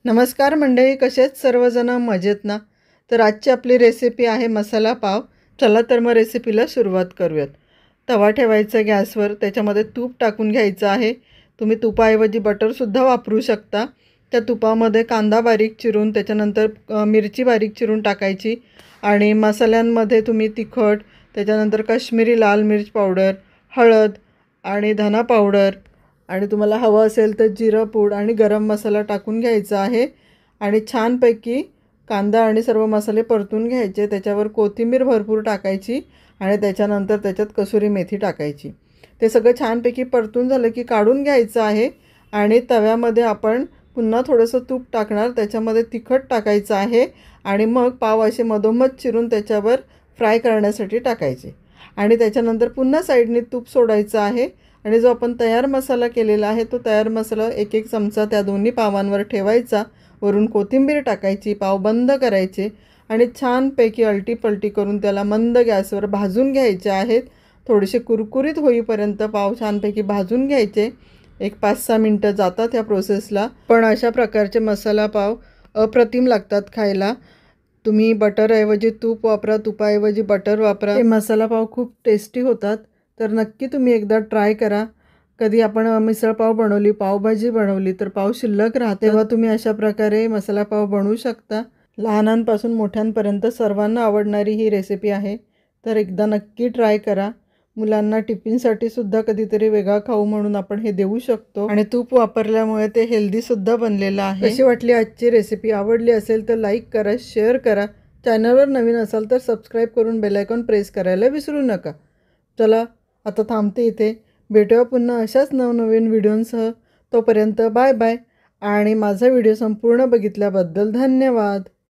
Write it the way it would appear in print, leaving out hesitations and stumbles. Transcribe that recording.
नमस्कार मंडळी, कसेच सर्वजण मजेत ना? तर आजची आपली रेसिपी आहे मसाला पाव. चला तर मग रेसिपीला सुरुवात करूयात. तवा ठेवायचा गॅसवर, त्याच्यामध्ये तूप टाकून घ्यायचं आहे. तुम्ही तुपाऐवजी बटरसुद्धा वापरू शकता. त्या तुपामध्ये कांदा बारीक चिरून, त्याच्यानंतर मिरची बारीक चिरून टाकायची आणि मसाल्यांमध्ये तुम्ही तिखट, त्याच्यानंतर काश्मीरी लाल मिर्च पावडर, हळद आणि धना पावडर आणि तुम्हाला हवं असेल तर जिरं पूड आणि गरम मसाला टाकून घ्यायचा आहे आणि छानपैकी कांदा आणि सर्व मसाले परतून घ्यायचे. त्याच्यावर कोथिंबीर भरपूर टाकायची आणि त्याच्यानंतर त्याच्यात कसुरी मेथी टाकायची. ते सगळं छानपैकी परतून झालं की काढून घ्यायचं आहे आणि तव्यामध्ये आपण पुन्हा थोडंसं तूप टाकणार. त्याच्यामध्ये तिखट टाकायचं आहे आणि मग पाव असे मधोमध चिरून त्याच्यावर फ्राय करण्यासाठी टाकायचे आणि त्याच्यानंतर पुन्हा साईडने तूप सोडायचं आहे आणि जो आपण तयार मसाला केलेला आहे तो तयार मसाला एक एक चमचा त्या दोन्ही पावांवर ठेवायचा. वरून कोथिंबीर टाकायची, पाव बंद करायचे आणि छानपैकी अलटीपलटी करून त्याला मंद गॅसवर भाजून घ्यायचे आहेत. थोडेसे कुरकुरीत होईपर्यंत पाव छानपैकी भाजून घ्यायचे. एक 5-6 मिनटं जातात या प्रोसेसला. पण अशा प्रकारचे मसाला पाव अप्रतिम लागतात खायला. तुम्ही बटरऐवजी तूप वापरा, तुपाऐवजी बटर वापरा. हे मसाला पाव खूप टेस्टी होतात. तर नक्की तुम्ही एकदा ट्राय करा. कधी आपण मिसळपाव बनवली, पावभाजी बनवली तर पाव शिल्लक राहते, तेव्हा तुम्ही अशा प्रकारे मसाला पाव बनवू शकता. लहानांपासून मोठ्यांपर्यंत सर्वांना आवडणारी ही रेसिपी आहे. तर एकदा नक्की ट्राय करा. मुलांना टिफिनसाठी सुद्धा कधीतरी वेगळा खाऊ म्हणून आपण हे देऊ शकतो आणि तूप वापरल्यामुळे ते हेल्दीसुद्धा बनलेलं आहे. कशी वाटली आजची रेसिपी? आवडली असेल तर लाईक करा, शेअर करा. चॅनलवर नवीन असाल तर सबस्क्राईब करून बेल आयकॉन प्रेस करायला विसरू नका. चला आता थांबते इथे. भेटूया पुन्हा अशाच नवनवीन व्हिडिओंसह. तोपर्यंत बाय बाय आणि माझा व्हिडिओ संपूर्ण बघितल्याबद्दल धन्यवाद.